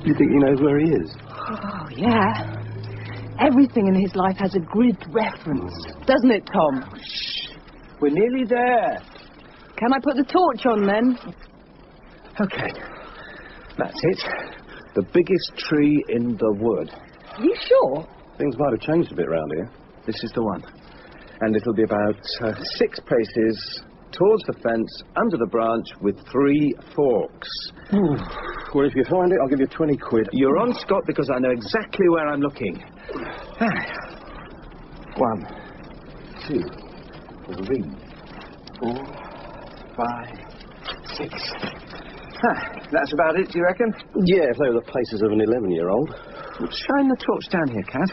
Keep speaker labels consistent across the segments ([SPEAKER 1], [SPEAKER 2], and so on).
[SPEAKER 1] You think he knows where he is?
[SPEAKER 2] Oh, yeah. Everything in his life has a grid reference, doesn't it, Tom?
[SPEAKER 3] Shh. We're nearly there.
[SPEAKER 2] Can I put the torch on, then?
[SPEAKER 3] Okay. That's it. The biggest tree in the wood.
[SPEAKER 2] Are you sure?
[SPEAKER 1] Things might have changed a bit round here.
[SPEAKER 3] This is the one. And it'll be about 6 paces towards the fence, under the branch, with 3 forks.
[SPEAKER 1] Well, if you find it, I'll give you 20 quid.
[SPEAKER 3] You're on, Scott, because I know exactly where I'm looking. 1, 2, 3, 4, 5, 6. That's about it, do you reckon?
[SPEAKER 1] Yeah, if they were the paces of an 11-year-old.
[SPEAKER 3] Shine the torch down here, Cat.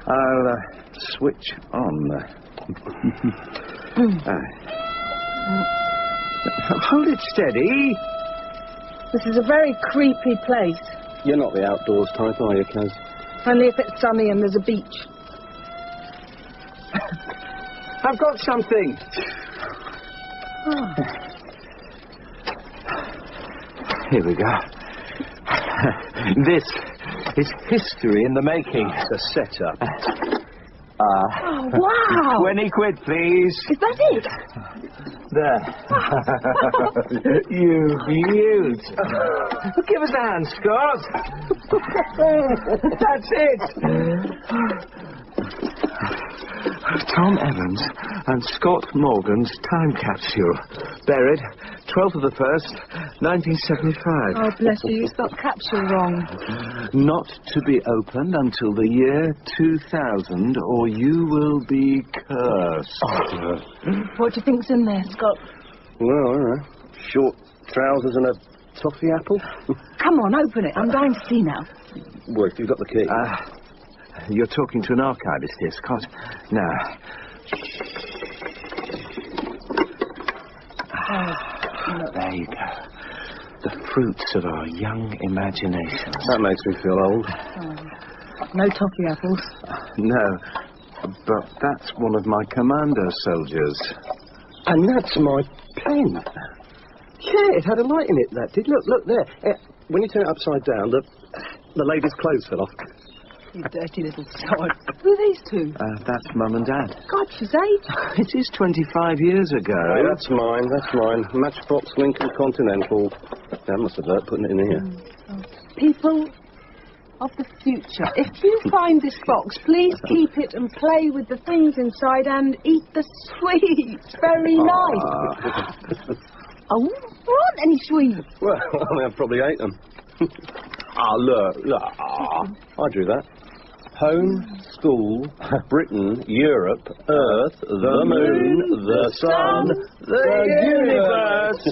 [SPEAKER 3] I'll switch on. Hold it steady.
[SPEAKER 2] This is a very creepy place.
[SPEAKER 1] You're not the outdoors type, are you, Kaz?
[SPEAKER 2] Only if it's sunny and there's a beach.
[SPEAKER 3] I've got something.
[SPEAKER 2] Oh.
[SPEAKER 3] Here we go. This is history in the making.
[SPEAKER 1] It's a setup.
[SPEAKER 2] Oh, wow!
[SPEAKER 3] 20 quid, please.
[SPEAKER 2] Is that it?
[SPEAKER 3] There. You beaut. Give us a hand, Scott. That's it. Tom Evans and Scott Morgan's time capsule. Buried 12th of the 1st, 1975.
[SPEAKER 2] Oh, bless you, you spelled capsule wrong.
[SPEAKER 3] Not to be opened until the year 2000, or you will be cursed.
[SPEAKER 2] What do you think's in there, Scott?
[SPEAKER 1] Well, I don't know. Short trousers and a toffee apple.
[SPEAKER 2] Come on, open it. I'm dying to see now.
[SPEAKER 1] Well, if you've got the key.
[SPEAKER 3] You're talking to an archivist here, Scott. Now. There you go. The fruits of our young imaginations.
[SPEAKER 1] That makes me feel old.
[SPEAKER 2] No toffee apples.
[SPEAKER 3] No, but that's one of my commando soldiers.
[SPEAKER 1] And that's my pen. Yeah, it had a light in it, that did. Look there. When you turn it upside down, the lady's clothes fell off.
[SPEAKER 2] You dirty little sod. Who are these two?
[SPEAKER 3] That's Mum and Dad.
[SPEAKER 2] God, she's 8.
[SPEAKER 3] It is 25 years ago.
[SPEAKER 1] Oh, that's mine. Matchbox Lincoln Continental. I must have learnt putting it in here.
[SPEAKER 2] People of the future, if you find this box, please keep it and play with the things inside and eat the sweets. Very nice. Oh, there aren't any sweets.
[SPEAKER 1] Well, I probably ate them. Look. I drew that. Home, school, Britain, Europe, Earth, the moon, the sun, the
[SPEAKER 3] universe.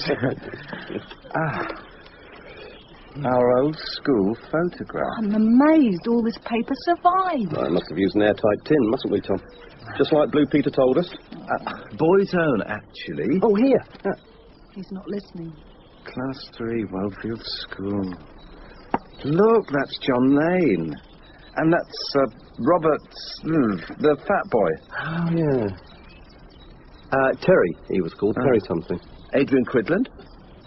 [SPEAKER 3] Our old school photograph.
[SPEAKER 2] I'm amazed all this paper survived.
[SPEAKER 1] I must have used an airtight tin, mustn't we, Tom? Just like Blue Peter told us.
[SPEAKER 3] Boy's Own, actually.
[SPEAKER 1] Oh, here.
[SPEAKER 2] He's not listening.
[SPEAKER 3] Class 3, Wellfield School. Look, that's John Lane. And that's Robert, the fat boy.
[SPEAKER 1] Oh, yeah. Terry, he was called. Terry something.
[SPEAKER 3] Adrian Quidland.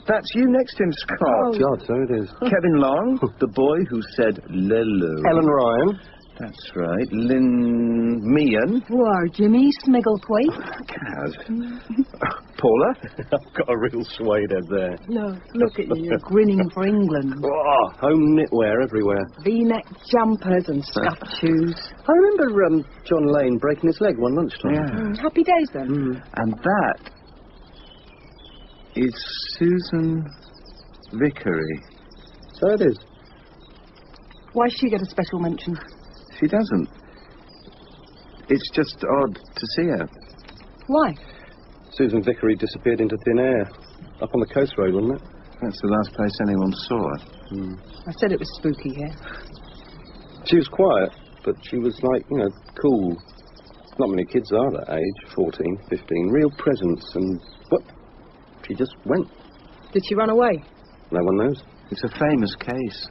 [SPEAKER 3] That's you next to him, Scott.
[SPEAKER 1] Oh, God, so it is.
[SPEAKER 3] Kevin Long, the boy who said Lello.
[SPEAKER 1] Ellen Ryan.
[SPEAKER 3] That's right. Lynn Meehan.
[SPEAKER 2] Whoa, Jimmy Smigglethwaite.
[SPEAKER 3] Kaz. Paula.
[SPEAKER 1] I've got a real suede head there.
[SPEAKER 2] No, look at you, grinning for England.
[SPEAKER 1] Oh, home knitwear everywhere.
[SPEAKER 2] V-neck jumpers and scuffed shoes.
[SPEAKER 1] I remember John Lane breaking his leg one lunchtime.
[SPEAKER 3] Yeah.
[SPEAKER 2] Happy days, then.
[SPEAKER 3] And that is Susan Vickery.
[SPEAKER 1] So it is.
[SPEAKER 2] Why does she get a special mention?
[SPEAKER 3] She doesn't. It's just odd to see her.
[SPEAKER 2] Why?
[SPEAKER 1] Susan Vickery disappeared into thin air. Up on the coast road, wasn't it?
[SPEAKER 3] That's the last place anyone saw her.
[SPEAKER 2] I said it was spooky here.
[SPEAKER 1] She was quiet, but she was like, cool. Not many kids are that age, 14, 15. Real presence, and what? She just went.
[SPEAKER 2] Did she run away?
[SPEAKER 1] No one knows.
[SPEAKER 3] It's a famous case.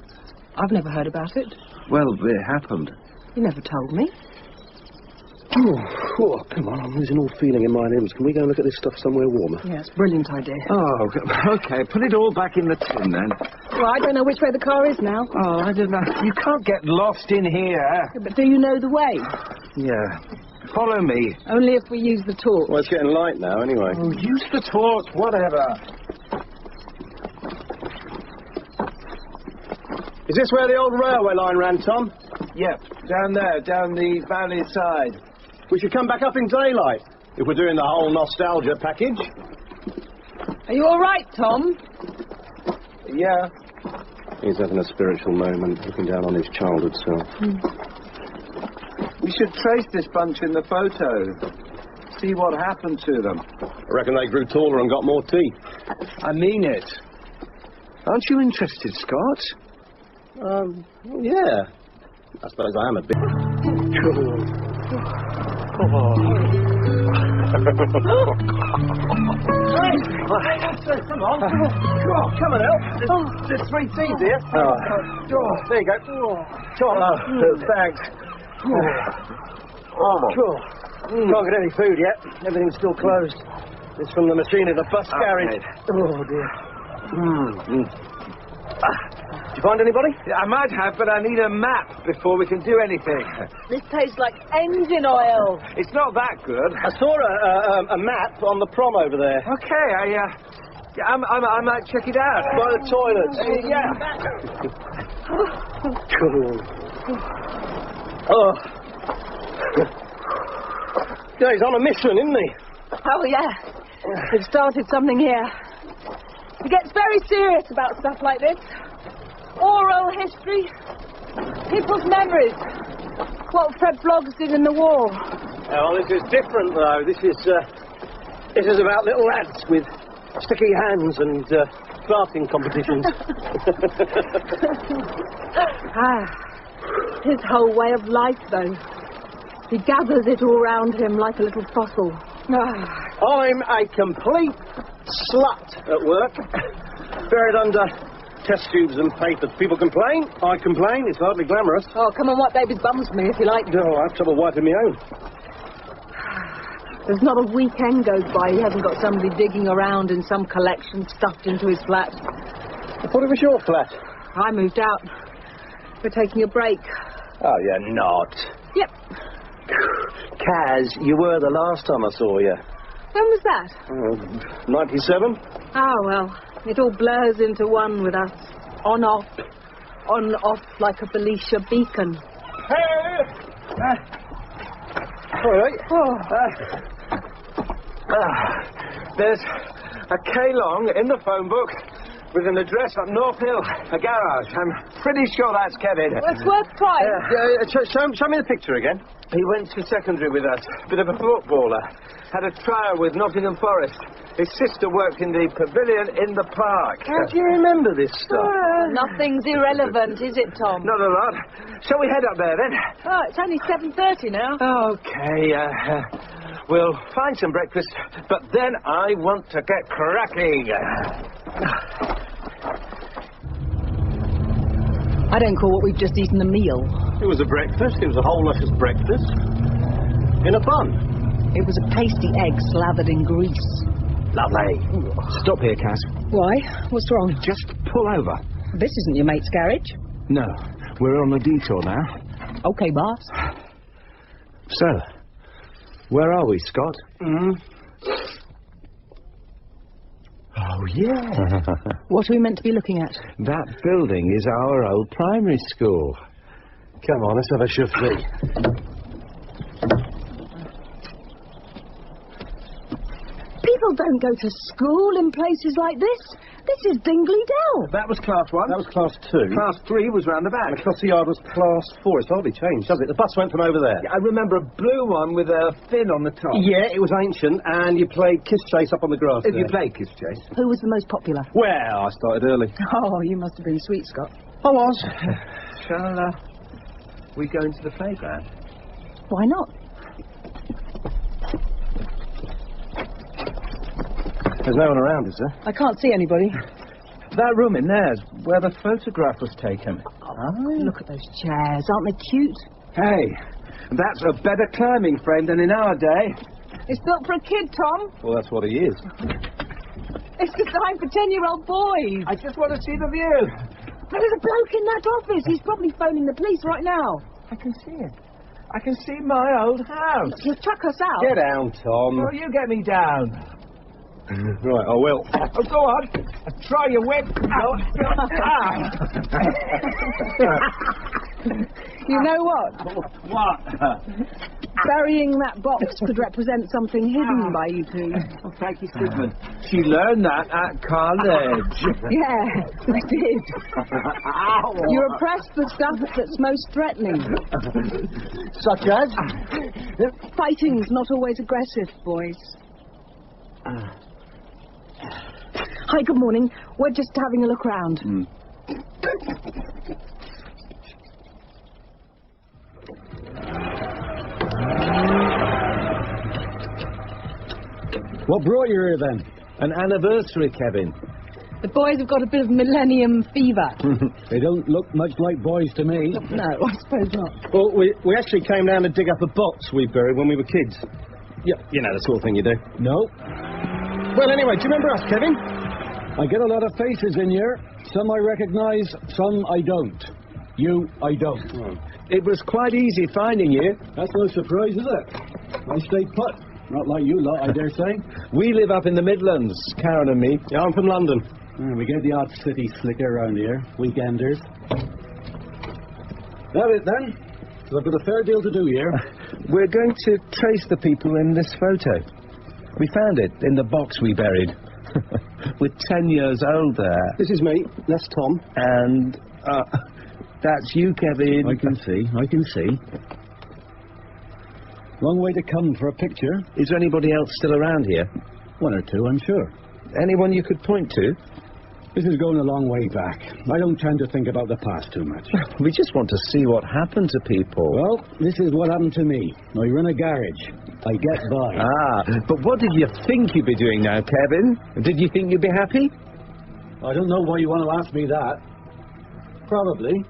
[SPEAKER 2] I've never heard about it.
[SPEAKER 3] Well, it happened.
[SPEAKER 2] You never told me.
[SPEAKER 1] Oh, come on, I'm losing all feeling in my limbs. Can we go and look at this stuff somewhere warmer?
[SPEAKER 2] Yes, brilliant idea.
[SPEAKER 3] Oh, OK, put it all back in the tin, then.
[SPEAKER 2] Well, I don't know which way the car is now.
[SPEAKER 3] Oh, I don't know. You can't get lost in here.
[SPEAKER 2] But do you know the way?
[SPEAKER 3] Yeah. Follow me.
[SPEAKER 2] Only if we use the torch.
[SPEAKER 1] Well, it's getting light now, anyway.
[SPEAKER 3] Oh, use the torch, whatever.
[SPEAKER 1] Is this where the old railway line ran, Tom?
[SPEAKER 3] Yep, down there, down the valley side.
[SPEAKER 1] We should come back up in daylight, if we're doing the whole nostalgia package.
[SPEAKER 2] Are you all right, Tom?
[SPEAKER 3] Yeah.
[SPEAKER 1] He's having a spiritual moment, looking down on his childhood self.
[SPEAKER 3] We should trace this bunch in the photo. See what happened to them.
[SPEAKER 1] I reckon they grew taller and got more teeth.
[SPEAKER 3] I mean it. Aren't you interested, Scott?
[SPEAKER 1] Yeah. I suppose I am a bit... Come on. Come on, help. There's 3 teeth here. There you go. Tom, thanks. Can't get any food yet. Everything's still closed. It's from the machine at the bus garage. Oh, dear. Did you find anybody?
[SPEAKER 3] I might have, but I need a map before we can do anything.
[SPEAKER 2] This tastes like engine oil.
[SPEAKER 3] It's not that good.
[SPEAKER 1] I saw a map on the prom over there.
[SPEAKER 3] Okay, I might check it out.
[SPEAKER 1] By the toilets.
[SPEAKER 3] Yeah.
[SPEAKER 1] Oh. Yeah, he's on a mission, isn't he?
[SPEAKER 2] Oh, yeah. We've started something here. He gets very serious about stuff like this. Oral history, people's memories, what Fred Bloggs did in the war.
[SPEAKER 1] Oh, this is different, though. This is about little lads with sticky hands and farting competitions.
[SPEAKER 2] His whole way of life, though. He gathers it all round him like a little fossil.
[SPEAKER 1] I'm a complete slut at work, buried under test tubes and papers. People complain. I complain. It's hardly glamorous.
[SPEAKER 2] Oh, come and wipe baby's bums for me if you like.
[SPEAKER 1] No, I have trouble wiping my own.
[SPEAKER 2] There's not a weekend goes by he hasn't got somebody digging around in some collection stuffed into his flat.
[SPEAKER 1] I thought it was your flat.
[SPEAKER 2] I moved out. We're taking a break.
[SPEAKER 1] Oh, you're not.
[SPEAKER 2] Yep.
[SPEAKER 1] Kaz, you were the last time I saw you.
[SPEAKER 2] When was that?
[SPEAKER 1] 97?
[SPEAKER 2] Oh, well, it all blurs into one with us. On, off, like a Felicia beacon.
[SPEAKER 1] Hey! All right.
[SPEAKER 3] There's a K-Long in the phone book with an address at North Hill, a garage. I'm pretty sure that's Kevin.
[SPEAKER 2] Well, it's worth trying.
[SPEAKER 1] Show me the picture again.
[SPEAKER 3] He went to secondary with us. Bit of a footballer. Had a trial with Nottingham Forest. His sister worked in the pavilion in the park.
[SPEAKER 1] How do you remember this stuff?
[SPEAKER 2] Nothing's irrelevant, is it, Tom?
[SPEAKER 3] Not a lot. Shall we head up there, then?
[SPEAKER 2] Oh, it's only 7:30 now.
[SPEAKER 3] Okay, we'll find some breakfast, but then I want to get cracking.
[SPEAKER 2] I don't call what we've just eaten a meal.
[SPEAKER 1] It was a breakfast. It was a whole luscious breakfast. In a bun.
[SPEAKER 2] It was a pasty egg slathered in grease.
[SPEAKER 3] Lovely. Stop here, Cass.
[SPEAKER 2] Why? What's wrong?
[SPEAKER 3] Just pull over.
[SPEAKER 2] This isn't your mate's garage.
[SPEAKER 3] No, we're on a detour now.
[SPEAKER 2] Okay, boss.
[SPEAKER 3] So, where are we, Scott? Oh, yeah.
[SPEAKER 2] What are we meant to be looking at?
[SPEAKER 3] That building is our old primary school.
[SPEAKER 1] Come on, let's have a shufti.
[SPEAKER 2] People don't go to school in places like this. This is Dingley Dell.
[SPEAKER 3] That was class 1.
[SPEAKER 1] That was class 2.
[SPEAKER 3] Class 3 was round the back.
[SPEAKER 1] And across the yard was class 4. It's hardly changed, has it? The bus went from over there.
[SPEAKER 3] I remember a blue one with a fin on the top.
[SPEAKER 1] Yeah, it was ancient, and you played kiss chase up on the grass.
[SPEAKER 3] If you played kiss chase.
[SPEAKER 2] Who was the most popular?
[SPEAKER 1] Well, I started early.
[SPEAKER 2] Oh, you must have been sweet, Scott.
[SPEAKER 1] I was.
[SPEAKER 3] Shall we go into the playground?
[SPEAKER 2] Why not?
[SPEAKER 1] There's no one around, is there?
[SPEAKER 2] I can't see anybody.
[SPEAKER 3] That room in there's where the photograph was taken.
[SPEAKER 2] Oh, look at those chairs. Aren't they cute?
[SPEAKER 3] Hey, That's a better climbing frame than in our day.
[SPEAKER 2] It's built for a kid, Tom.
[SPEAKER 1] Well, that's what he is.
[SPEAKER 2] It's designed for 10-year-old boys.
[SPEAKER 3] I just want to see the view.
[SPEAKER 2] But there's a bloke in that office. He's probably phoning the police right now.
[SPEAKER 3] I can see it. I can see my old house.
[SPEAKER 2] He'll chuck us out.
[SPEAKER 1] Get down, Tom.
[SPEAKER 3] Oh, you get me down.
[SPEAKER 1] Right, I will.
[SPEAKER 3] Oh, go on. Try your whip.
[SPEAKER 2] You know what?
[SPEAKER 3] What?
[SPEAKER 2] Burying that box could represent something hidden by you two.
[SPEAKER 3] Oh, thank you, Susan. She learned that at college.
[SPEAKER 2] Yeah, I did. You're oppressed for stuff that's most threatening.
[SPEAKER 1] Such as?
[SPEAKER 2] Fighting's not always aggressive, boys. Hi, good morning. We're just having a look round.
[SPEAKER 4] What brought you here, then?
[SPEAKER 3] An anniversary, Kevin.
[SPEAKER 2] The boys have got a bit of millennium fever.
[SPEAKER 4] They don't look much like boys to me.
[SPEAKER 2] No, I suppose not.
[SPEAKER 1] Well, we actually came down to dig up a box we buried when we were kids. Yeah, you know, the sort of thing you do.
[SPEAKER 4] No.
[SPEAKER 1] Well, anyway, do you remember us, Kevin?
[SPEAKER 4] I get a lot of faces in here. Some I recognise, some I don't. You, I don't.
[SPEAKER 1] Oh.
[SPEAKER 3] It was quite easy finding you.
[SPEAKER 4] That's no surprise, is it? I stay put. Not like you lot, I dare say.
[SPEAKER 3] We live up in the Midlands, Karen and me.
[SPEAKER 1] Yeah, I'm from London.
[SPEAKER 4] We get the odd city slicker around here. Weekenders. That it, then. So I've got a fair deal to do here.
[SPEAKER 3] We're going to trace the people in this photo. We found it in the box we buried. We're 10 years old there.
[SPEAKER 1] This is me. That's Tom.
[SPEAKER 3] And that's you, Kevin.
[SPEAKER 4] I can see. Long way to come for a picture.
[SPEAKER 3] Is there anybody else still around here?
[SPEAKER 4] One or two, I'm sure.
[SPEAKER 3] Anyone you could point to?
[SPEAKER 4] This is going a long way back. I don't tend to think about the past too much.
[SPEAKER 3] We just want to see what happened to people.
[SPEAKER 4] Well, this is what happened to me. I run a garage. I get by.
[SPEAKER 3] But what did you think you'd be doing now, Kevin? Did you think you'd be happy?
[SPEAKER 4] I don't know why you want to ask me that. Probably.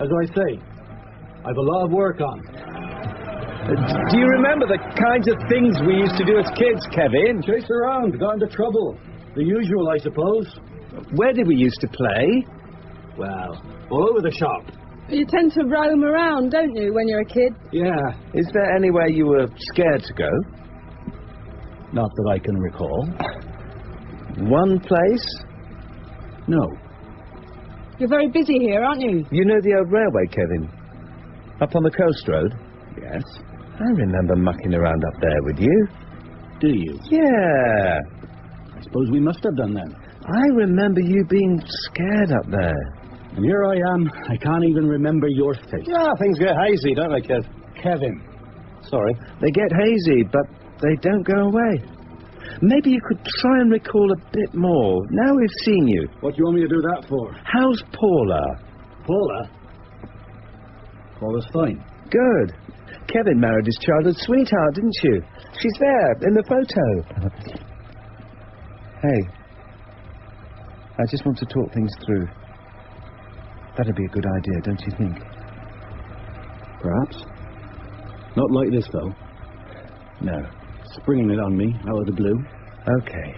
[SPEAKER 4] As I say, I've a lot of work on.
[SPEAKER 3] Do you remember the kinds of things we used to do as kids, Kevin?
[SPEAKER 4] Chase around, got into trouble. The usual, I suppose.
[SPEAKER 3] Where did we used to play?
[SPEAKER 4] Well, all over the shop.
[SPEAKER 2] You tend to roam around, don't you, when you're a kid?
[SPEAKER 4] Yeah,
[SPEAKER 3] Is there anywhere you were scared to go?
[SPEAKER 4] not that I can recall.
[SPEAKER 3] One place?
[SPEAKER 4] No.
[SPEAKER 2] You're very busy here, aren't you?
[SPEAKER 3] You know the old railway, Kevin? Up on the coast road?
[SPEAKER 4] Yes.
[SPEAKER 3] I remember mucking around up there with you.
[SPEAKER 4] Do you?
[SPEAKER 3] Yeah.
[SPEAKER 4] I suppose we must have done then.
[SPEAKER 3] I remember you being scared up there.
[SPEAKER 4] And here I am. I can't even remember your face.
[SPEAKER 1] Yeah, things get hazy, don't they, Kev?
[SPEAKER 4] Kevin.
[SPEAKER 1] Sorry.
[SPEAKER 3] They get hazy, but they don't go away. Maybe you could try and recall a bit more. Now we've seen you.
[SPEAKER 4] What do you want me to do that for?
[SPEAKER 3] How's Paula?
[SPEAKER 4] Paula? Paula's fine.
[SPEAKER 3] Good. Kevin married his childhood sweetheart, didn't you? She's there, in the photo. Hey. I just want to talk things through. That'd be a good idea, don't you think?
[SPEAKER 4] Perhaps. Not like this, though.
[SPEAKER 3] No.
[SPEAKER 4] Springing it on me, out of the blue.
[SPEAKER 3] Okay.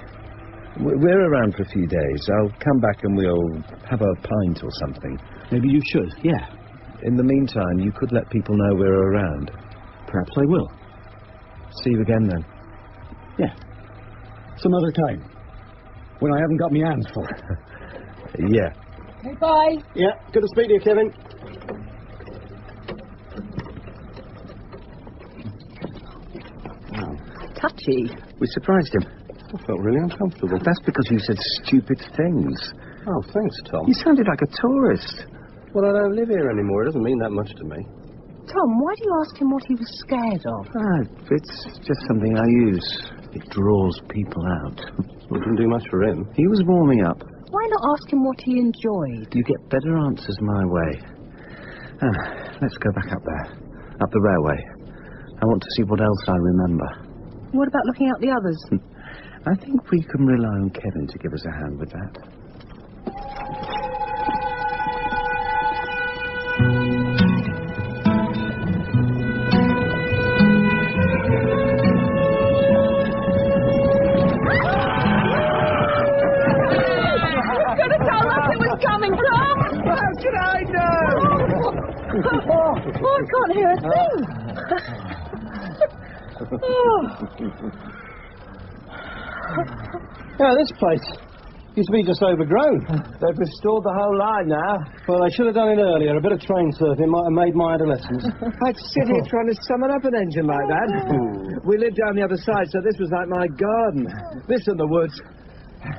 [SPEAKER 3] We're around for a few days. I'll come back and we'll have a pint or something.
[SPEAKER 4] Maybe you should, yeah.
[SPEAKER 3] In the meantime, you could let people know we're around.
[SPEAKER 4] Perhaps I will.
[SPEAKER 3] See you again then.
[SPEAKER 4] Yeah. Some other time. When I haven't got my hands full.
[SPEAKER 3] Yeah.
[SPEAKER 2] Okay, bye.
[SPEAKER 1] Yeah, good to speak to you, Kevin.
[SPEAKER 2] Touchy.
[SPEAKER 3] We surprised him.
[SPEAKER 1] I felt really uncomfortable.
[SPEAKER 3] That's because you said stupid things.
[SPEAKER 1] Oh, thanks, Tom.
[SPEAKER 3] You sounded like a tourist.
[SPEAKER 1] Well, I don't live here anymore. It doesn't mean that much to me.
[SPEAKER 2] Tom, why do you ask him what he was scared of?
[SPEAKER 3] It's just something I use. It draws people out.
[SPEAKER 1] We didn't do much for him.
[SPEAKER 3] He was warming up.
[SPEAKER 2] Why not ask him what he enjoyed?
[SPEAKER 3] You get better answers my way. Let's go back up there. Up the railway. I want to see what else I remember.
[SPEAKER 2] What about looking out the others?
[SPEAKER 3] I think we can rely on Kevin to give us a hand with that.
[SPEAKER 2] I can't hear a thing.
[SPEAKER 1] Yeah, this place used to be just overgrown.
[SPEAKER 3] They've restored the whole line now.
[SPEAKER 1] Well, they should have done it earlier. A bit of train surfing might have made my adolescence.
[SPEAKER 3] I'd sit here trying to summon up an engine like that. We lived down the other side, so this was like my garden. This and the woods.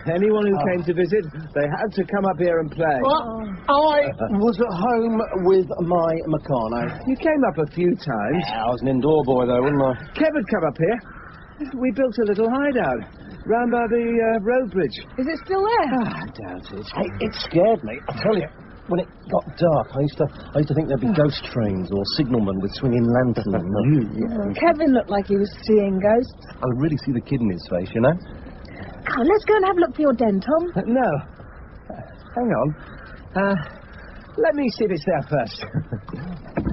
[SPEAKER 3] Anyone who came to visit, they had to come up here and play.
[SPEAKER 1] Well, I was at home with my Meccano.
[SPEAKER 3] You came up a few times.
[SPEAKER 1] Yeah, I was an indoor boy, though, wasn't I?
[SPEAKER 3] Kev had come up here. We built a little hideout round by the road bridge.
[SPEAKER 2] Is it still there?
[SPEAKER 3] I doubt it.
[SPEAKER 1] Hey, it scared me. I tell you, when it got dark, I used to think there'd be ghost trains or signalmen with swinging lanterns.
[SPEAKER 2] Kevin looked like he was seeing ghosts.
[SPEAKER 1] I could really see the kid in his face, you know?
[SPEAKER 2] Oh, let's go and have a look for your den, Tom.
[SPEAKER 3] No. Hang on. Let me see this there first.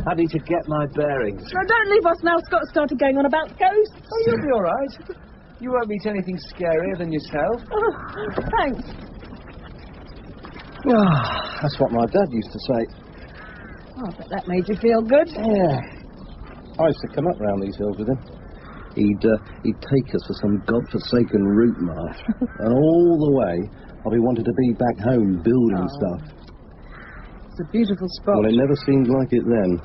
[SPEAKER 3] I need to get my bearings.
[SPEAKER 2] No, don't leave us now. Scott started going on about ghosts.
[SPEAKER 3] Oh, you'll be all right. You won't meet anything scarier than yourself.
[SPEAKER 2] Oh, thanks.
[SPEAKER 1] That's what my dad used to say.
[SPEAKER 2] Oh, but that made you feel good.
[SPEAKER 1] Yeah. I used to come up round these hills with him. He'd take us for some godforsaken route march. And all the way, I'll be wanting to be back home building stuff.
[SPEAKER 2] It's a beautiful spot.
[SPEAKER 1] Well, it never seemed like it then.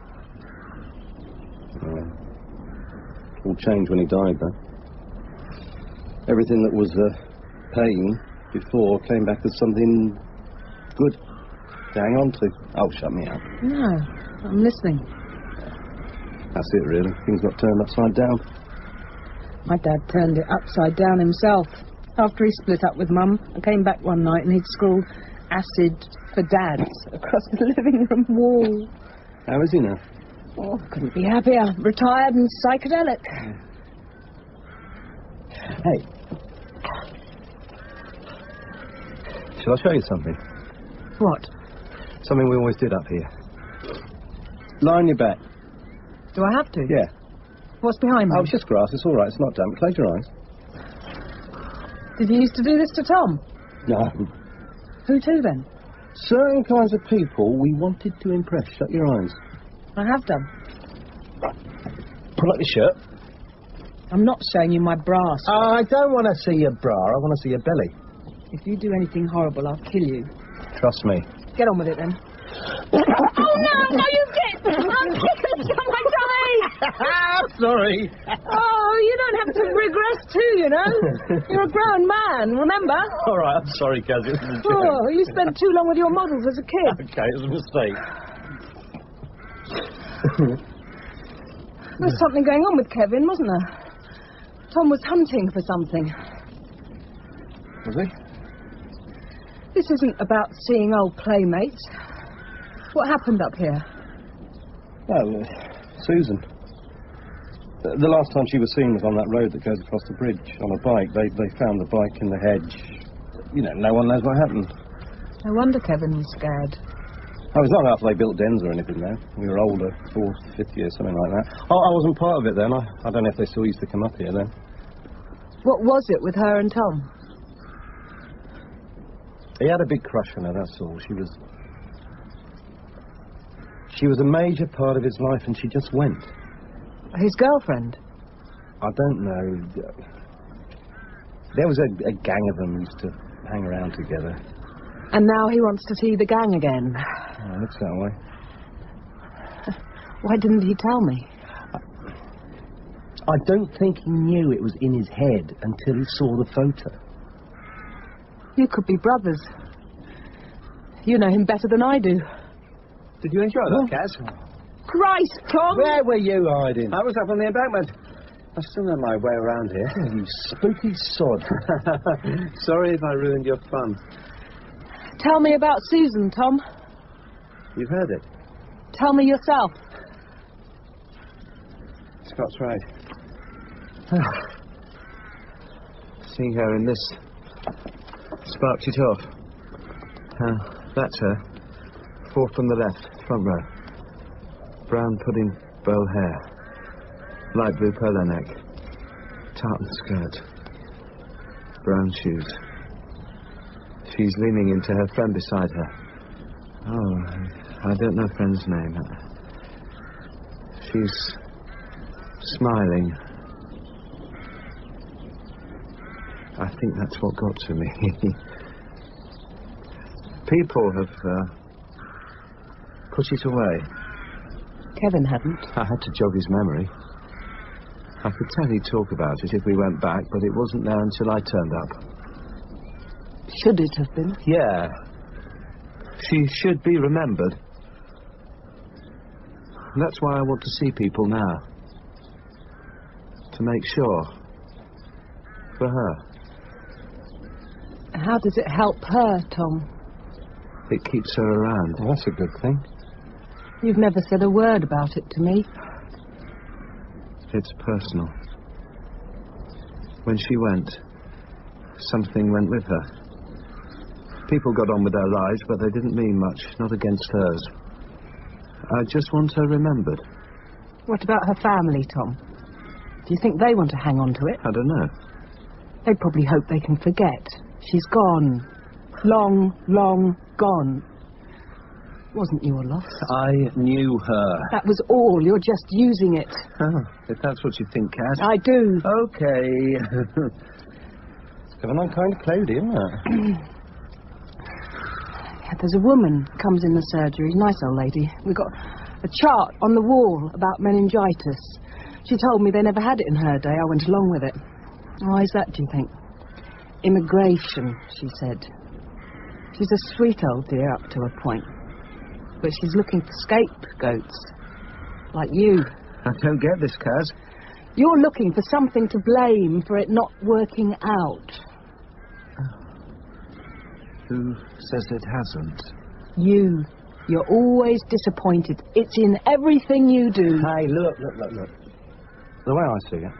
[SPEAKER 1] All changed when he died, though. Everything that was pain before came back as something good to hang on to. Oh, shut me out.
[SPEAKER 2] No, I'm listening.
[SPEAKER 1] That's it, really. Things got turned upside down.
[SPEAKER 2] My dad turned it upside down himself. After he split up with Mum, I came back one night and he'd scrawled "acid for dads" across the living room wall.
[SPEAKER 1] How is he now?
[SPEAKER 2] Oh, couldn't be happier. Retired and psychedelic.
[SPEAKER 1] Hey. Shall I show you something?
[SPEAKER 2] What?
[SPEAKER 1] Something we always did up here. Lie on your back.
[SPEAKER 2] Do I have to?
[SPEAKER 1] Yeah.
[SPEAKER 2] What's behind me?
[SPEAKER 1] Oh, it's just grass. It's all right. It's not damp. Close your eyes.
[SPEAKER 2] Did you used to do this to Tom?
[SPEAKER 1] No.
[SPEAKER 2] Who to, then?
[SPEAKER 1] Certain kinds of people we wanted to impress. Shut your eyes.
[SPEAKER 2] I have done.
[SPEAKER 1] Pull up your shirt.
[SPEAKER 2] I'm not showing you my bra.
[SPEAKER 1] I don't want to see your bra. I want to see your belly.
[SPEAKER 2] If you do anything horrible, I'll kill you.
[SPEAKER 1] Trust me.
[SPEAKER 2] Get on with it, then. Oh, no, you did! I'm kicking on my tummy!
[SPEAKER 1] Sorry.
[SPEAKER 2] Oh, you don't have to regress too, you know. You're a grown man, remember?
[SPEAKER 1] All right, I'm sorry, Kaz. It was a joke.
[SPEAKER 2] Oh, you spent too long with your models as a kid.
[SPEAKER 1] Okay, it was a mistake.
[SPEAKER 2] There was something going on with Kevin, wasn't there? Tom was hunting for something.
[SPEAKER 1] Was he?
[SPEAKER 2] This isn't about seeing old playmates. What happened up here?
[SPEAKER 1] Well, Susan. The last time she was seen was on that road that goes across the bridge on a bike. They found the bike in the hedge. You know, no one knows what happened.
[SPEAKER 2] No wonder Kevin was scared.
[SPEAKER 1] Oh, it was not after they built dens or anything there. We were older, 4th, 5th year, something like that. I wasn't part of it then. I don't know if they still used to come up here then.
[SPEAKER 2] What was it with her and Tom?
[SPEAKER 1] He had a big crush on her, that's all. She was a major part of his life and she just went.
[SPEAKER 2] His girlfriend?
[SPEAKER 1] I don't know. There was a gang of them who used to hang around together.
[SPEAKER 2] And now he wants to see the gang again.
[SPEAKER 1] Oh, it looks that way.
[SPEAKER 2] Why didn't he tell me?
[SPEAKER 1] I don't think he knew it was in his head until he saw the photo.
[SPEAKER 2] You could be brothers. You know him better than I do.
[SPEAKER 3] Did you enjoy that, Kaz?
[SPEAKER 2] Christ, Tom!
[SPEAKER 1] Where were you hiding?
[SPEAKER 3] I was up on the embankment. I still know my way around here.
[SPEAKER 1] Oh, you spooky sod.
[SPEAKER 3] Sorry if I ruined your fun.
[SPEAKER 2] Tell me about Susan, Tom.
[SPEAKER 3] You've heard it.
[SPEAKER 2] Tell me yourself.
[SPEAKER 3] Scott's right. Seeing her in this sparked it off. That's her. 4th from the left, front row. Brown pudding bow hair. Light blue polo neck. Tartan skirt. Brown shoes. She's leaning into her friend beside her. Oh, I don't know friend's name. she's smiling. I think that's what got to me. People have put it away.
[SPEAKER 2] Kevin hadn't.
[SPEAKER 3] I had to jog his memory. I could tell he'd talk about it if we went back, but it wasn't there until I turned up.
[SPEAKER 2] Should it have been?
[SPEAKER 3] Yeah. She should be remembered. And that's why I want to see people now. To make sure. For her.
[SPEAKER 2] How does it help her, Tom?
[SPEAKER 3] It keeps her around.
[SPEAKER 1] Well, that's a good thing.
[SPEAKER 2] You've never said a word about it to me.
[SPEAKER 3] It's personal. When she went, something went with her. People got on with their lives, but they didn't mean much, not against hers. I just want her remembered.
[SPEAKER 2] What about her family, Tom? Do you think they want to hang on to it?
[SPEAKER 3] I don't know.
[SPEAKER 2] They probably hope they can forget. She's gone. Long, long gone. Wasn't your loss.
[SPEAKER 3] I knew her.
[SPEAKER 2] That was all. You're just using it.
[SPEAKER 3] Oh, if that's what you think, Kaz.
[SPEAKER 2] I do.
[SPEAKER 3] Okay.
[SPEAKER 1] It's going on kind of cloudy, isn't it?
[SPEAKER 2] There's a woman comes in the surgery, nice old lady. We've got a chart on the wall about meningitis. She told me they never had it in her day. I went along with it. Why is that, do you think? Immigration, she said. She's a sweet old dear up to a point. But she's looking for scapegoats. Like you.
[SPEAKER 3] I don't get this, Kaz.
[SPEAKER 2] You're looking for something to blame for it not working out.
[SPEAKER 3] Who says it hasn't?
[SPEAKER 2] You. You're always disappointed. It's in everything you do.
[SPEAKER 1] Hey, look. The way I see it,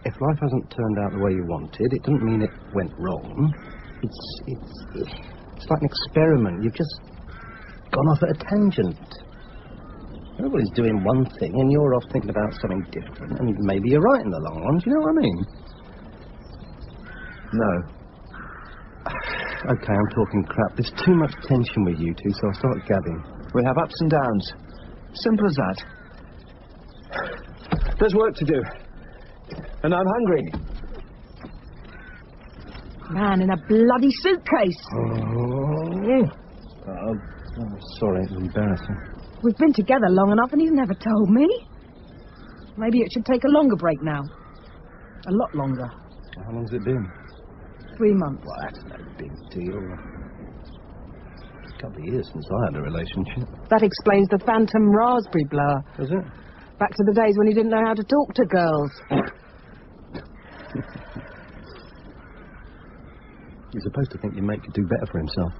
[SPEAKER 1] if life hasn't turned out the way you wanted, it doesn't mean it went wrong. It's like an experiment. You've just gone off at a tangent. Everybody's doing one thing and you're off thinking about something different, and maybe you're right in the long run. Do you know what I mean?
[SPEAKER 3] No.
[SPEAKER 1] Okay, I'm talking crap. There's too much tension with you two, so I'll start gabbing.
[SPEAKER 3] We have ups and downs. Simple as that. There's work to do. And I'm hungry.
[SPEAKER 2] Man in a bloody suitcase.
[SPEAKER 1] Oh, sorry, it's embarrassing.
[SPEAKER 2] We've been together long enough and he's never told me. Maybe it should take a longer break now. A lot longer.
[SPEAKER 1] How long's it been?
[SPEAKER 2] 3 months.
[SPEAKER 1] Well, that's no big deal. A couple of years since I had a relationship.
[SPEAKER 2] That explains the phantom raspberry blower.
[SPEAKER 1] Does it?
[SPEAKER 2] Back to the days when he didn't know how to talk to girls.
[SPEAKER 1] You're supposed to think your mate could do better for himself.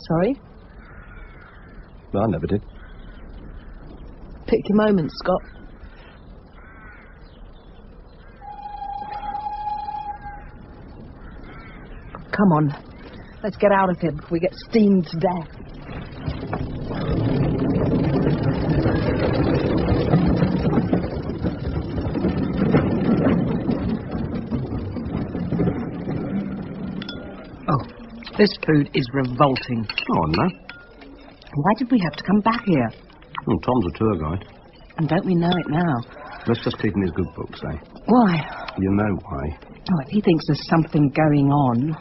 [SPEAKER 2] Sorry?
[SPEAKER 1] Well, I never did.
[SPEAKER 2] Pick your moments, Scott. Come on. Let's get out of here before we get steamed to death. Oh, this food is revolting.
[SPEAKER 1] Oh, no.
[SPEAKER 2] Why did we have to come back here?
[SPEAKER 1] Well, Tom's a tour guide.
[SPEAKER 2] And don't we know it now?
[SPEAKER 1] Let's just keep in his good books, eh?
[SPEAKER 2] Why?
[SPEAKER 1] You know why.
[SPEAKER 2] Oh, if he thinks there's something going on,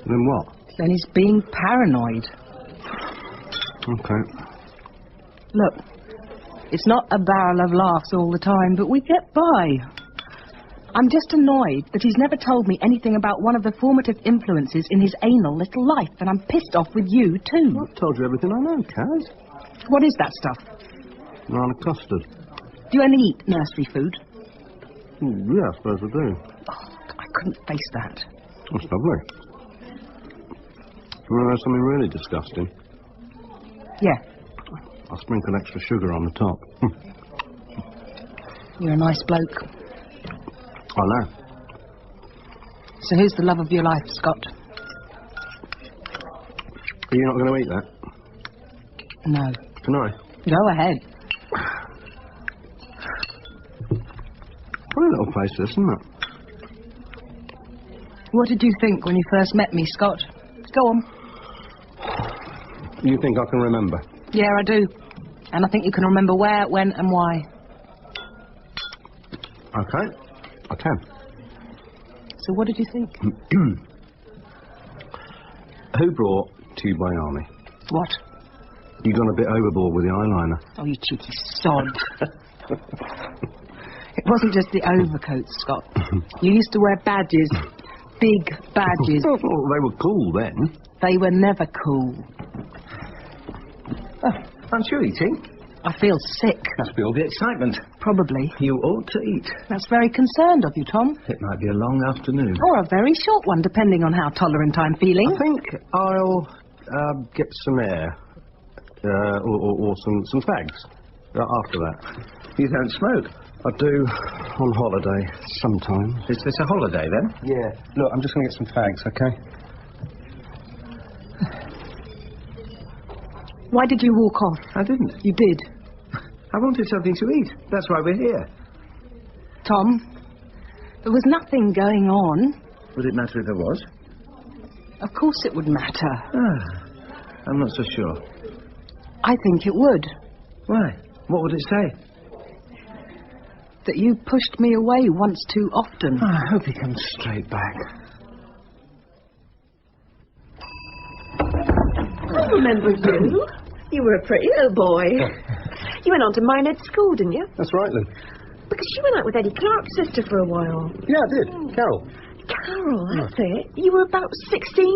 [SPEAKER 1] Then what?
[SPEAKER 2] then he's being paranoid.
[SPEAKER 1] Okay.
[SPEAKER 2] Look, it's not a barrel of laughs all the time, but we get by. I'm just annoyed that he's never told me anything about one of the formative influences in his anal little life, and I'm pissed off with you, too.
[SPEAKER 1] I've told you everything I know, Kaz.
[SPEAKER 2] What is that stuff?
[SPEAKER 1] Banana custard.
[SPEAKER 2] Do you only eat nursery food?
[SPEAKER 1] Yeah, I suppose I do.
[SPEAKER 2] Oh, I couldn't face that.
[SPEAKER 1] That's lovely. You want to know something really disgusting?
[SPEAKER 2] Yeah,
[SPEAKER 1] I'll sprinkle extra sugar on the top.
[SPEAKER 2] you're a nice bloke.
[SPEAKER 1] I know.
[SPEAKER 2] So who's the love of your life, Scott?
[SPEAKER 1] Are you not going to eat that?
[SPEAKER 2] No.
[SPEAKER 1] Can I?
[SPEAKER 2] Go ahead.
[SPEAKER 1] Funny little place, this, isn't it?
[SPEAKER 2] What did you think when you first met me, Scott? Go on.
[SPEAKER 1] You think I can remember?
[SPEAKER 2] Yeah, I do. And I think you can remember where, when and why.
[SPEAKER 1] Okay, I can.
[SPEAKER 2] So what did you think?
[SPEAKER 1] Who brought to you by Army?
[SPEAKER 2] What?
[SPEAKER 1] You gone a bit overboard with the eyeliner.
[SPEAKER 2] Oh, you cheeky sod. It wasn't just the overcoat, Scott. You used to wear badges. Big badges.
[SPEAKER 1] Well, they were cool then.
[SPEAKER 2] They were never cool.
[SPEAKER 3] Oh, aren't you eating?
[SPEAKER 2] I feel sick.
[SPEAKER 3] Must be all the excitement.
[SPEAKER 2] Probably.
[SPEAKER 3] You ought to eat.
[SPEAKER 2] That's very concerned of you, Tom.
[SPEAKER 3] It might be a long afternoon.
[SPEAKER 2] Or a very short one, depending on how tolerant I'm feeling.
[SPEAKER 1] I think I'll get some air. Or some fags. After that.
[SPEAKER 3] You don't smoke?
[SPEAKER 1] I do on holiday sometimes.
[SPEAKER 3] Is this a holiday then?
[SPEAKER 1] Yeah. Look, I'm just going to get some fags, okay?
[SPEAKER 2] Why did you walk off?
[SPEAKER 3] I didn't.
[SPEAKER 2] You did.
[SPEAKER 3] I wanted something to eat. That's why we're here.
[SPEAKER 2] Tom, there was nothing going on.
[SPEAKER 3] Would it matter if there was?
[SPEAKER 2] Of course it would matter.
[SPEAKER 3] I'm not so sure.
[SPEAKER 2] I think it would.
[SPEAKER 3] Why? What would it say?
[SPEAKER 2] That you pushed me away once too often.
[SPEAKER 3] I hope he comes straight back.
[SPEAKER 5] I remember you. You were a pretty little boy. You went on to Minehead School, didn't you?
[SPEAKER 1] That's right, Lynn.
[SPEAKER 5] Because you went out with Eddie Clarke's sister for a while.
[SPEAKER 1] Yeah, I did. Carol.
[SPEAKER 5] Carol, that's it. You were about 16?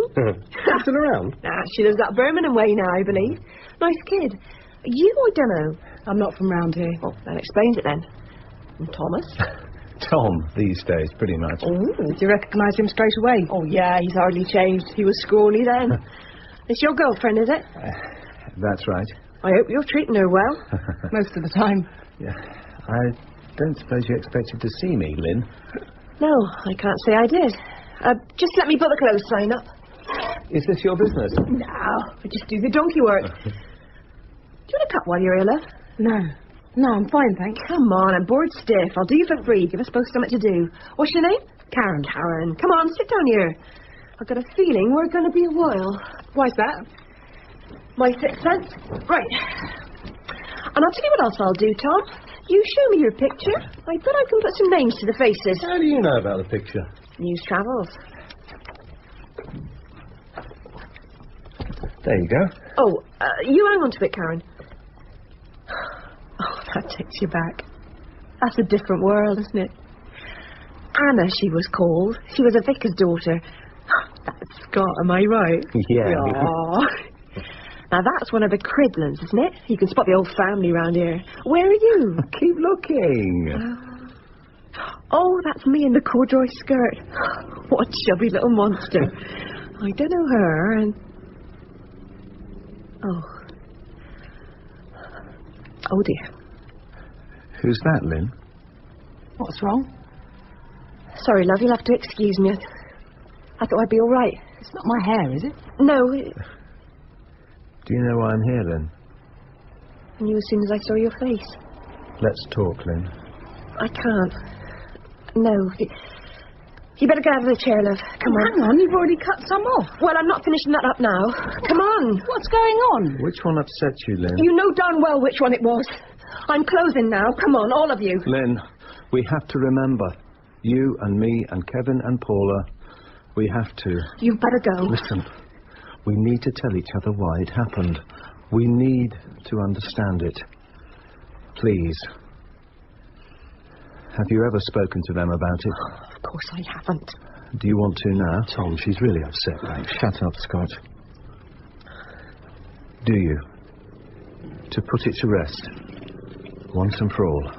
[SPEAKER 1] Still around?
[SPEAKER 5] Nah, she lives that Birmingham way now, I believe. Nice kid. You, I don't know.
[SPEAKER 2] I'm not from round here.
[SPEAKER 5] Oh, that explains it then. And Thomas?
[SPEAKER 3] Tom, these days, pretty much.
[SPEAKER 2] Did you recognise him straight away?
[SPEAKER 5] Oh, yeah, he's hardly changed. He was scrawny then. It's your girlfriend, is it?
[SPEAKER 3] That's right.
[SPEAKER 5] I hope you're treating her well.
[SPEAKER 2] Most of the time.
[SPEAKER 3] Yeah. I don't suppose you expected to see me, Lynn.
[SPEAKER 5] No, I can't say I did. Just let me put the clothes sign up.
[SPEAKER 3] Is this your business?
[SPEAKER 5] No, I just do the donkey work. Do you want a cup while you're here, love?
[SPEAKER 2] No, I'm fine, thanks.
[SPEAKER 5] Come on, I'm bored stiff. I'll do you for free. Give us both something to do. What's your name? Karen. Karen. Come on, sit down here. I've got a feeling we're going to be a while.
[SPEAKER 2] Why's that?
[SPEAKER 5] My sixth sense? Right. And I'll tell you what else I'll do, Tom. You show me your picture. I bet I can put some names to the faces.
[SPEAKER 1] How do you know about the picture?
[SPEAKER 5] News travels.
[SPEAKER 3] There you go.
[SPEAKER 5] Oh, you hang on to it, Karen. Oh, that takes you back. That's a different world, isn't it? Anna, she was called. She was a vicar's daughter. That's Scott, am I right?
[SPEAKER 3] Yeah.
[SPEAKER 5] Aww. Now, that's one of the Cridlands, isn't it? You can spot the old family round here. Where are you?
[SPEAKER 3] Keep looking.
[SPEAKER 5] Oh, that's me in the corduroy skirt. What a chubby little monster. I don't know her, and... Oh, dear.
[SPEAKER 3] Who's that, Lynn?
[SPEAKER 2] What's wrong?
[SPEAKER 5] Sorry, love, you'll have to excuse me. I thought I'd be all right.
[SPEAKER 2] It's not my hair, is it?
[SPEAKER 5] No,
[SPEAKER 3] Do you know why I'm here, Lynn?
[SPEAKER 5] I knew as soon as I saw your face.
[SPEAKER 3] Let's talk, Lynn.
[SPEAKER 5] I can't. No. You better get out of the chair, love. Come on.
[SPEAKER 2] Hang on, you've already cut some off.
[SPEAKER 5] Well, I'm not finishing that up now. Come on.
[SPEAKER 2] What's going on?
[SPEAKER 3] Which one upset you, Lynn?
[SPEAKER 5] You know darn well which one it was. I'm closing now. Come on, all of you.
[SPEAKER 3] Lynn, we have to remember. You and me and Kevin and Paula, we have to.
[SPEAKER 5] You better go.
[SPEAKER 3] Listen, we need to tell each other why it happened. We need to understand it. Please. Have you ever spoken to them about it?
[SPEAKER 5] Of course I haven't.
[SPEAKER 3] Do you want to now?
[SPEAKER 1] Tom, she's really upset, mate.
[SPEAKER 3] Shut up, Scott. Do you? To put it to rest. Once and for all.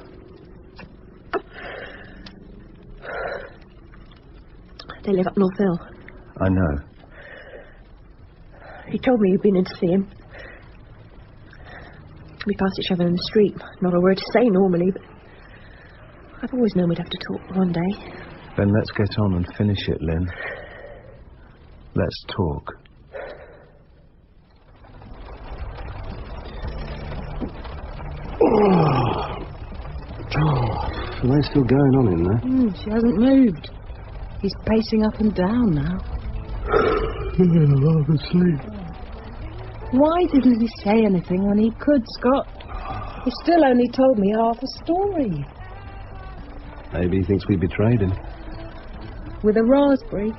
[SPEAKER 5] They live up North Hill.
[SPEAKER 3] I know.
[SPEAKER 5] He told me you'd been in to see him. We passed each other in the street. Not a word to say normally, but I've always known we'd have to talk one day.
[SPEAKER 3] Then let's get on and finish it, Lynn. Let's talk.
[SPEAKER 1] Are they still going on in there?
[SPEAKER 2] She hasn't moved. He's pacing up and down now.
[SPEAKER 1] I'm asleep.
[SPEAKER 2] Why didn't he say anything when he could, Scott? He still only told me half a story.
[SPEAKER 1] Maybe he thinks we betrayed him.
[SPEAKER 2] With a raspberry.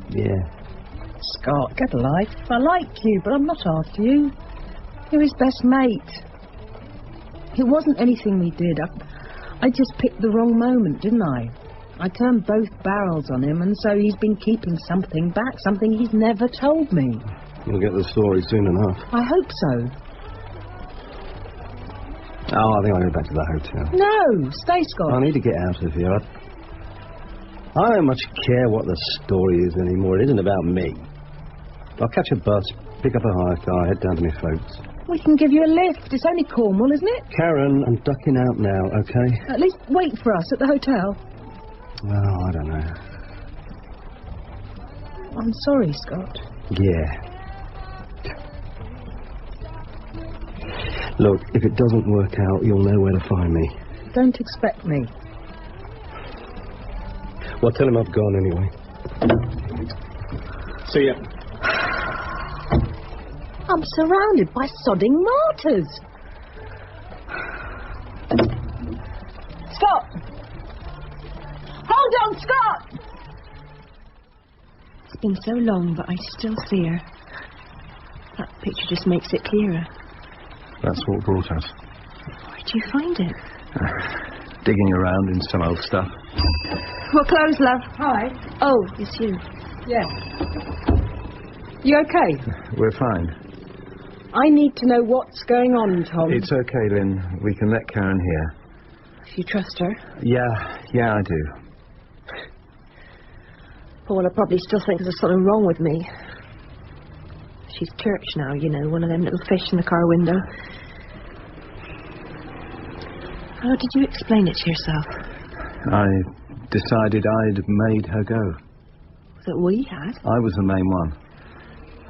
[SPEAKER 1] Yeah.
[SPEAKER 2] Scott, get a life. I like you, but I'm not after you. You're his best mate. It wasn't anything we did. I just picked the wrong moment, didn't I? I turned both barrels on him, and so he's been keeping something back, something he's never told me.
[SPEAKER 1] You'll get the story soon enough.
[SPEAKER 2] I hope so.
[SPEAKER 1] Oh, I think I'll go back to the hotel.
[SPEAKER 2] No, stay, Scott.
[SPEAKER 1] I need to get out of here. I don't much care what the story is anymore. It isn't about me. I'll catch a bus, pick up a hire car, head down to my folks.
[SPEAKER 2] We can give you a lift. It's only Cornwall, isn't it?
[SPEAKER 1] Karen, I'm ducking out now, okay?
[SPEAKER 2] At least wait for us at the hotel.
[SPEAKER 1] Oh, I don't know.
[SPEAKER 2] I'm sorry, Scott.
[SPEAKER 1] Yeah. Look, if it doesn't work out, you'll know where to find me.
[SPEAKER 2] Don't expect me.
[SPEAKER 1] Well, tell him I've gone anyway. See ya.
[SPEAKER 2] I'm surrounded by sodding martyrs. Scott! Hold on, Scott!
[SPEAKER 5] It's been so long, but I still see her. That picture just makes it clearer.
[SPEAKER 1] That's what brought us.
[SPEAKER 5] Where'd you find it?
[SPEAKER 1] Digging around in some old stuff.
[SPEAKER 5] We're closed, love.
[SPEAKER 2] Hi.
[SPEAKER 5] Oh, it's you.
[SPEAKER 2] Yeah. You okay?
[SPEAKER 6] We're fine.
[SPEAKER 2] I need to know what's going on, Tom.
[SPEAKER 6] It's okay, Lynn. We can let Karen hear.
[SPEAKER 5] If you trust her.
[SPEAKER 6] Yeah, I do.
[SPEAKER 5] Paula probably still thinks there's something wrong with me. She's church now, you know, one of them little fish in the car window. How did you explain it to yourself?
[SPEAKER 6] I decided I'd made her go.
[SPEAKER 5] That we had?
[SPEAKER 6] I was the main one.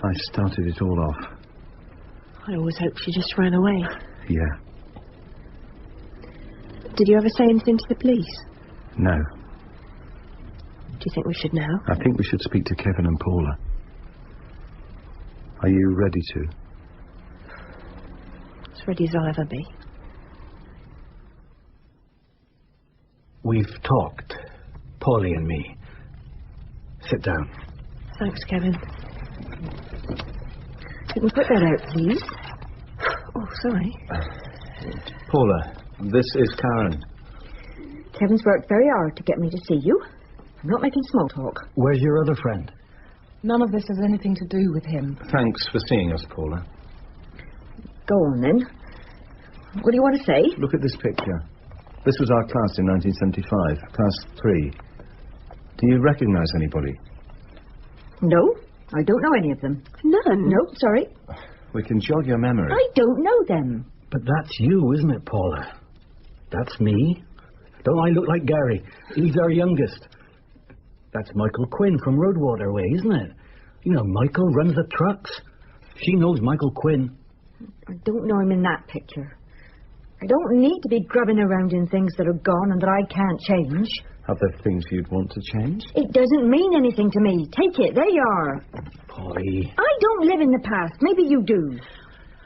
[SPEAKER 6] I started it all off.
[SPEAKER 5] I always hoped she just ran away.
[SPEAKER 6] Yeah.
[SPEAKER 5] Did you ever say anything to the police?
[SPEAKER 6] No.
[SPEAKER 5] Do you think we should now?
[SPEAKER 6] I think we should speak to Kevin and Paula. Are you ready to?
[SPEAKER 5] As ready as I'll ever be.
[SPEAKER 4] We've talked, Paulie and me. Sit down.
[SPEAKER 5] Thanks, Kevin. You can put that out, please. Oh, sorry.
[SPEAKER 6] Paula, this is Karen.
[SPEAKER 7] Kevin's worked very hard to get me to see you. I'm not making small talk.
[SPEAKER 4] Where's your other friend?
[SPEAKER 2] None of this has anything to do with him.
[SPEAKER 6] Thanks for seeing us, Paula.
[SPEAKER 7] Go on, then. What do you want to say?
[SPEAKER 6] Look at this picture. This was our class in 1975, class 3. Do you recognize anybody?
[SPEAKER 7] No, I don't know any of them.
[SPEAKER 5] None?
[SPEAKER 7] No, sorry.
[SPEAKER 6] We can jog your memory.
[SPEAKER 7] I don't know them.
[SPEAKER 4] But that's you, isn't it, Paula? That's me. Don't I look like Gary? He's our youngest. That's Michael Quinn from Roadwater Way, isn't it? You know, Michael runs the trucks. She knows Michael Quinn.
[SPEAKER 7] I don't know him in that picture. I don't need to be grubbing around in things that are gone and that I can't change.
[SPEAKER 6] Are there things you'd want to change?
[SPEAKER 7] It doesn't mean anything to me. Take it. There you are.
[SPEAKER 4] Polly.
[SPEAKER 7] I don't live in the past. Maybe you do.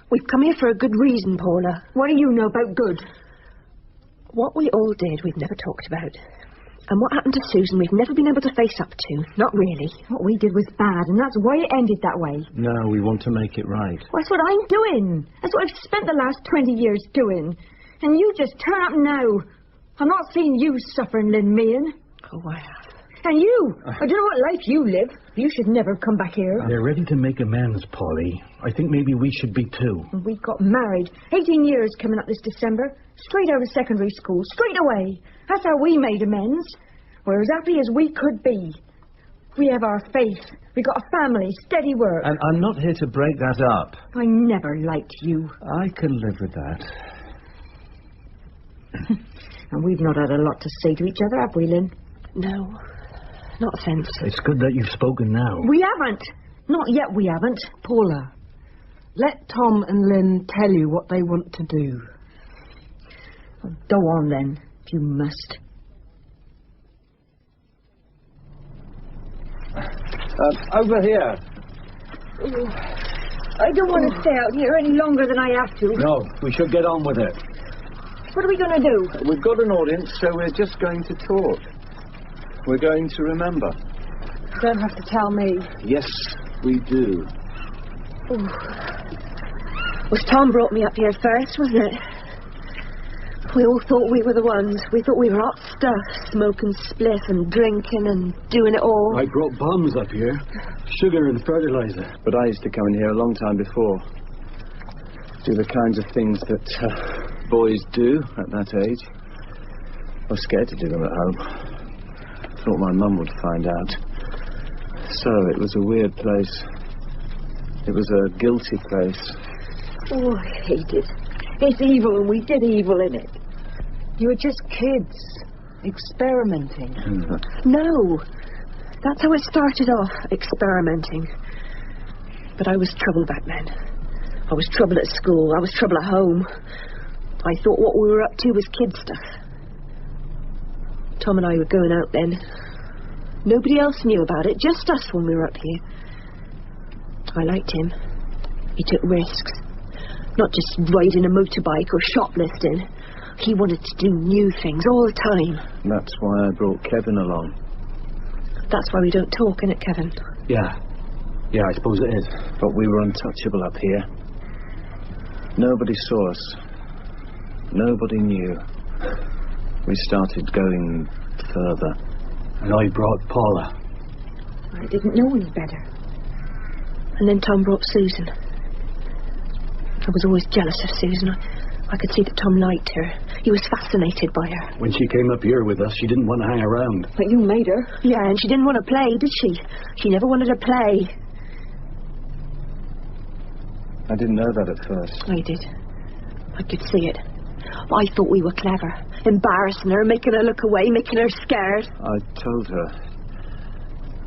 [SPEAKER 5] We've come here for a good reason, Paula.
[SPEAKER 7] What do you know about good?
[SPEAKER 5] What we all did, we've never talked about. And what happened to Susan, we've never been able to face up to. Not really.
[SPEAKER 7] What we did was bad, and that's why it ended that way.
[SPEAKER 6] No, we want to make it right.
[SPEAKER 7] Well, that's what I'm doing. That's what I've spent the last 20 years doing. And you just turn up now. I'm not seeing you suffering, Lynn Meehan.
[SPEAKER 5] Oh, I have.
[SPEAKER 7] And you. I don't know what life you live. You should never come back here.
[SPEAKER 4] They're ready to make amends, Polly. I think maybe we should be too.
[SPEAKER 7] We got married. 18 years coming up this December. Straight out of secondary school. Straight away. That's how we made amends. We're as happy as we could be. We have our faith. We got a family, steady work.
[SPEAKER 6] And I'm not here to break that up.
[SPEAKER 7] I never liked you.
[SPEAKER 6] I can live with that.
[SPEAKER 7] And we've not had a lot to say to each other, have we, Lynn?
[SPEAKER 5] No, not offensive.
[SPEAKER 4] It's good that you've spoken now.
[SPEAKER 7] We haven't. Not yet we haven't.
[SPEAKER 2] Paula, let Tom and Lynn tell you what they want to do.
[SPEAKER 7] Well, go on, then, if you must.
[SPEAKER 1] Over here.
[SPEAKER 7] I don't want to stay out here any longer than I have to.
[SPEAKER 4] No, we should get on with it.
[SPEAKER 7] What are we going to do?
[SPEAKER 6] We've got an audience, so we're just going to talk. We're going to remember.
[SPEAKER 2] You don't have to tell me.
[SPEAKER 6] Yes, we do.
[SPEAKER 5] Ooh. Was Tom brought me up here first, wasn't it? We all thought we were the ones. We thought we were hot stuff, smoking spliff and drinking and doing it all.
[SPEAKER 4] I brought bombs up here, sugar and fertilizer.
[SPEAKER 6] But I used to come in here a long time before. Do the kinds of things that boys do at that age. I was scared to do them at home. Thought my mum would find out. So it was a weird place. It was a guilty place.
[SPEAKER 7] Oh, I hate it. It's evil and we did evil in it.
[SPEAKER 2] You were just kids, experimenting.
[SPEAKER 5] No. That's how it started off, experimenting. But I was trouble back then. I was trouble at school. I was trouble at home. I thought what we were up to was kid stuff. Tom and I were going out then. Nobody else knew about it, just us when we were up here. I liked him. He took risks. Not just riding a motorbike or shoplifting. He wanted to do new things all the time.
[SPEAKER 6] That's why I brought Kevin along.
[SPEAKER 5] That's why we don't talk, innit, Kevin?
[SPEAKER 4] Yeah, I suppose it is.
[SPEAKER 6] But we were untouchable up here. Nobody saw us. Nobody knew. We started going further.
[SPEAKER 4] And I brought Paula.
[SPEAKER 7] I didn't know any better.
[SPEAKER 5] And then Tom brought Susan. I was always jealous of Susan. I could see that Tom liked her. He was fascinated by her.
[SPEAKER 4] When she came up here with us, she didn't want to hang around.
[SPEAKER 7] But you made her.
[SPEAKER 5] Yeah, and she didn't want to play, did she? She never wanted to play.
[SPEAKER 6] I didn't know that at first.
[SPEAKER 5] I did. I could see it. I thought we were clever. Embarrassing her, making her look away, making her scared.
[SPEAKER 6] I told her.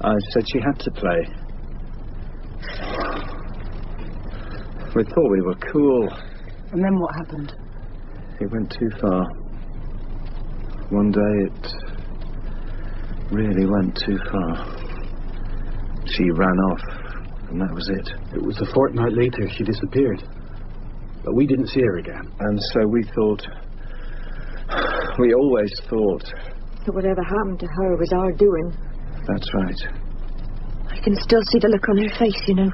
[SPEAKER 6] I said she had to play. We thought we were cool.
[SPEAKER 2] And then what happened?
[SPEAKER 6] It went too far. One day it really went too far. She ran off, and that was it.
[SPEAKER 4] It was a fortnight later she disappeared. But we didn't see her again.
[SPEAKER 6] And so we thought... We always thought...
[SPEAKER 7] that whatever happened to her was our doing.
[SPEAKER 6] That's right.
[SPEAKER 5] I can still see the look on her face, you know.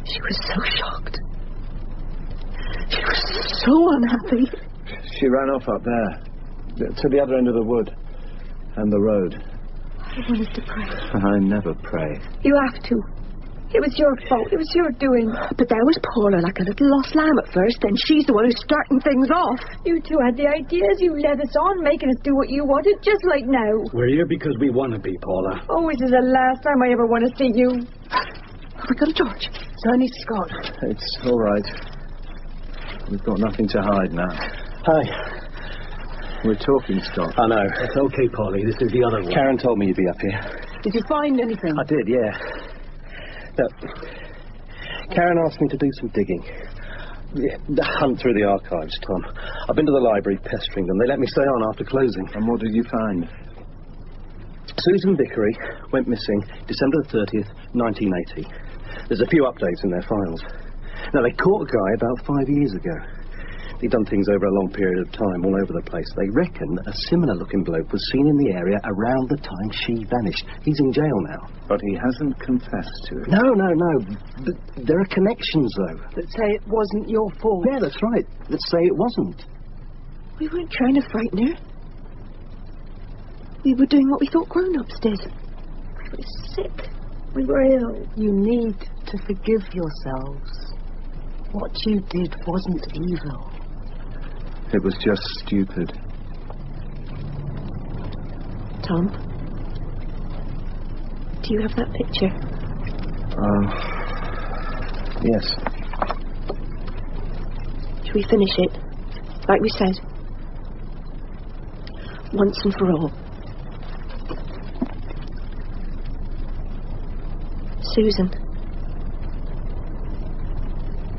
[SPEAKER 5] She was so shocked. She was so unhappy.
[SPEAKER 6] She ran off up there, to the other end of the wood and the road.
[SPEAKER 7] I wanted to pray.
[SPEAKER 6] I never pray.
[SPEAKER 7] You have to. It was your fault. It was your doing.
[SPEAKER 5] But there was Paula like a little lost lamb at first, then she's the one who's starting things off.
[SPEAKER 7] You two had the ideas. You led us on, making us do what you wanted, just like now.
[SPEAKER 4] We're here because we want to be, Paula.
[SPEAKER 7] Oh, this is the last time I ever want to see you.
[SPEAKER 5] Have we got a torch?
[SPEAKER 2] It's only Scott.
[SPEAKER 6] It's all right. We've got nothing to hide now.
[SPEAKER 1] Hi.
[SPEAKER 6] We're talking, Scott.
[SPEAKER 1] I know.
[SPEAKER 4] It's okay, Polly. This is the other one.
[SPEAKER 1] Karen told me you'd be up here.
[SPEAKER 2] Did you find anything?
[SPEAKER 1] I did, yeah. Look, Karen asked me to do some digging. The hunt through the archives, Tom. I've been to the library pestering them. They let me stay on after closing.
[SPEAKER 6] And what did you find?
[SPEAKER 1] Susan Vickery went missing December the 30th, 1980. There's a few updates in their files. Now, they caught a guy about 5 years ago. He'd done things over a long period of time all over the place. They reckon a similar-looking bloke was seen in the area around the time she vanished. He's in jail now.
[SPEAKER 6] But he hasn't confessed to it.
[SPEAKER 1] No. But there are connections, though.
[SPEAKER 2] That say it wasn't your fault.
[SPEAKER 1] Yeah, that's right. Let's say it wasn't.
[SPEAKER 5] We weren't trying to frighten her. We were doing what we thought grown-ups did. We were sick. We were ill.
[SPEAKER 2] You need to forgive yourselves. What you did wasn't evil.
[SPEAKER 6] It was just stupid.
[SPEAKER 5] Tom, do you have that picture?
[SPEAKER 6] Yes.
[SPEAKER 5] Shall we finish it? Like we said. Once and for all. Susan,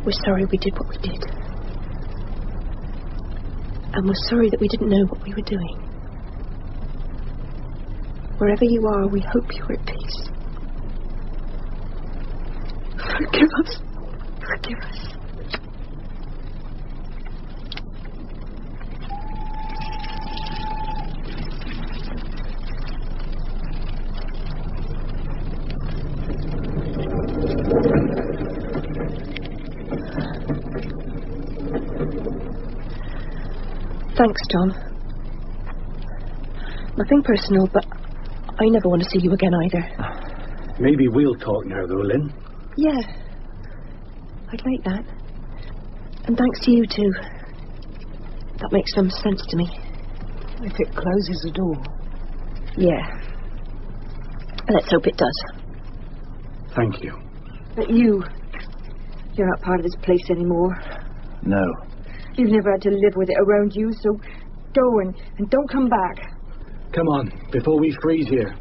[SPEAKER 5] we're sorry we did what we did. And we're sorry that we didn't know what we were doing. Wherever you are, we hope you're at peace. Forgive us. Forgive us. Thanks, Tom. Nothing personal, but I never want to see you again either.
[SPEAKER 4] Maybe we'll talk now, though, Lynn.
[SPEAKER 5] Yeah. I'd like that. And thanks to you, too. That makes some sense to me.
[SPEAKER 2] If it closes the door.
[SPEAKER 5] Yeah. Let's hope it does.
[SPEAKER 4] Thank you.
[SPEAKER 7] But you're not part of this place anymore.
[SPEAKER 6] No.
[SPEAKER 7] You've never had to live with it around you, so go and don't come back.
[SPEAKER 4] Come on, before we freeze here.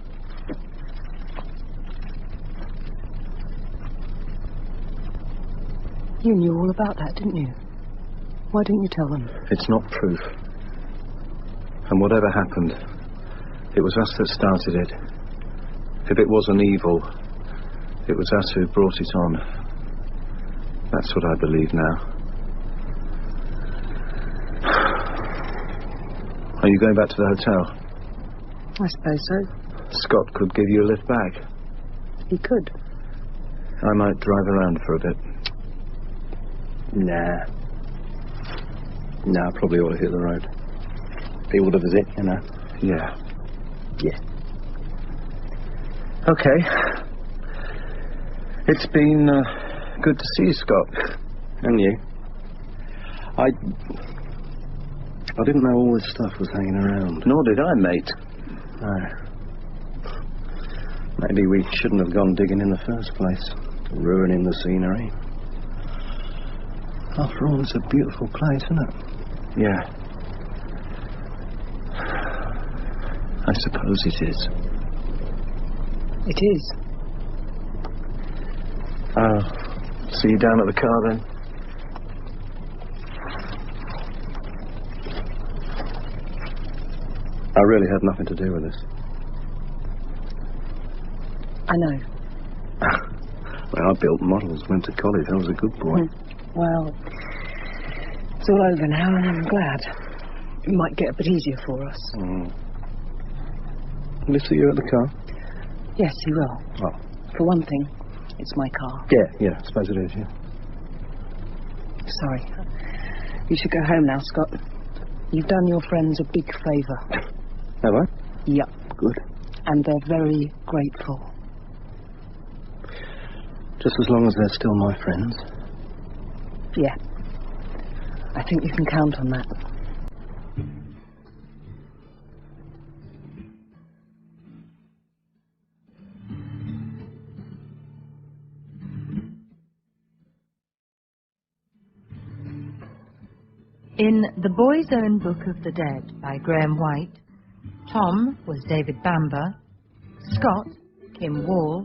[SPEAKER 2] You knew all about that, didn't you? Why didn't you tell them?
[SPEAKER 6] It's not proof. And whatever happened, it was us that started it. If it was an evil, it was us who brought it on. That's what I believe now. Are you going back to the hotel?
[SPEAKER 2] I suppose so.
[SPEAKER 6] Scott could give you a lift back.
[SPEAKER 2] He could.
[SPEAKER 6] I might drive around for a bit.
[SPEAKER 1] Nah, I probably ought to hit the road. Be able to visit, you know.
[SPEAKER 6] Yeah.
[SPEAKER 1] Yeah.
[SPEAKER 6] Okay. It's been good to see you, Scott.
[SPEAKER 1] And you? I didn't know all this stuff was hanging around.
[SPEAKER 6] Nor did I, mate.
[SPEAKER 1] No. Maybe we shouldn't have gone digging in the first place, ruining the scenery. After all, it's a beautiful place, isn't it?
[SPEAKER 6] Yeah. I suppose it is.
[SPEAKER 2] It is.
[SPEAKER 6] I'll see you down at the car then.
[SPEAKER 1] I really had nothing to do with this.
[SPEAKER 2] I know.
[SPEAKER 1] Well, I built models, went to college. I was a good boy.
[SPEAKER 2] Well, it's all over now, and I'm glad. It might get a bit easier for us.
[SPEAKER 1] Will he see you at the car?
[SPEAKER 2] Yes, he will.
[SPEAKER 1] Oh.
[SPEAKER 2] For one thing, it's my car.
[SPEAKER 1] Yeah, I suppose it is, yeah.
[SPEAKER 2] Sorry. You should go home now, Scott. You've done your friends a big favour.
[SPEAKER 1] Have I?
[SPEAKER 2] Yep.
[SPEAKER 1] Good.
[SPEAKER 2] And they're very grateful.
[SPEAKER 1] Just as long as they're still my friends.
[SPEAKER 2] Yeah. I think you can count on that.
[SPEAKER 8] In The Boy's Own Book of the Dead by Graham White, Tom was David Bamber, Scott, Kim Wall,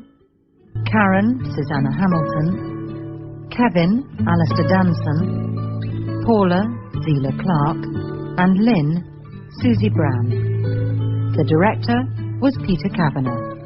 [SPEAKER 8] Karen, Suzanna Hamilton, Kevin, Alastair Danson, Paula, Zelah Clarke, and Lynn, Susie Bran. The director was Peter Kavanagh.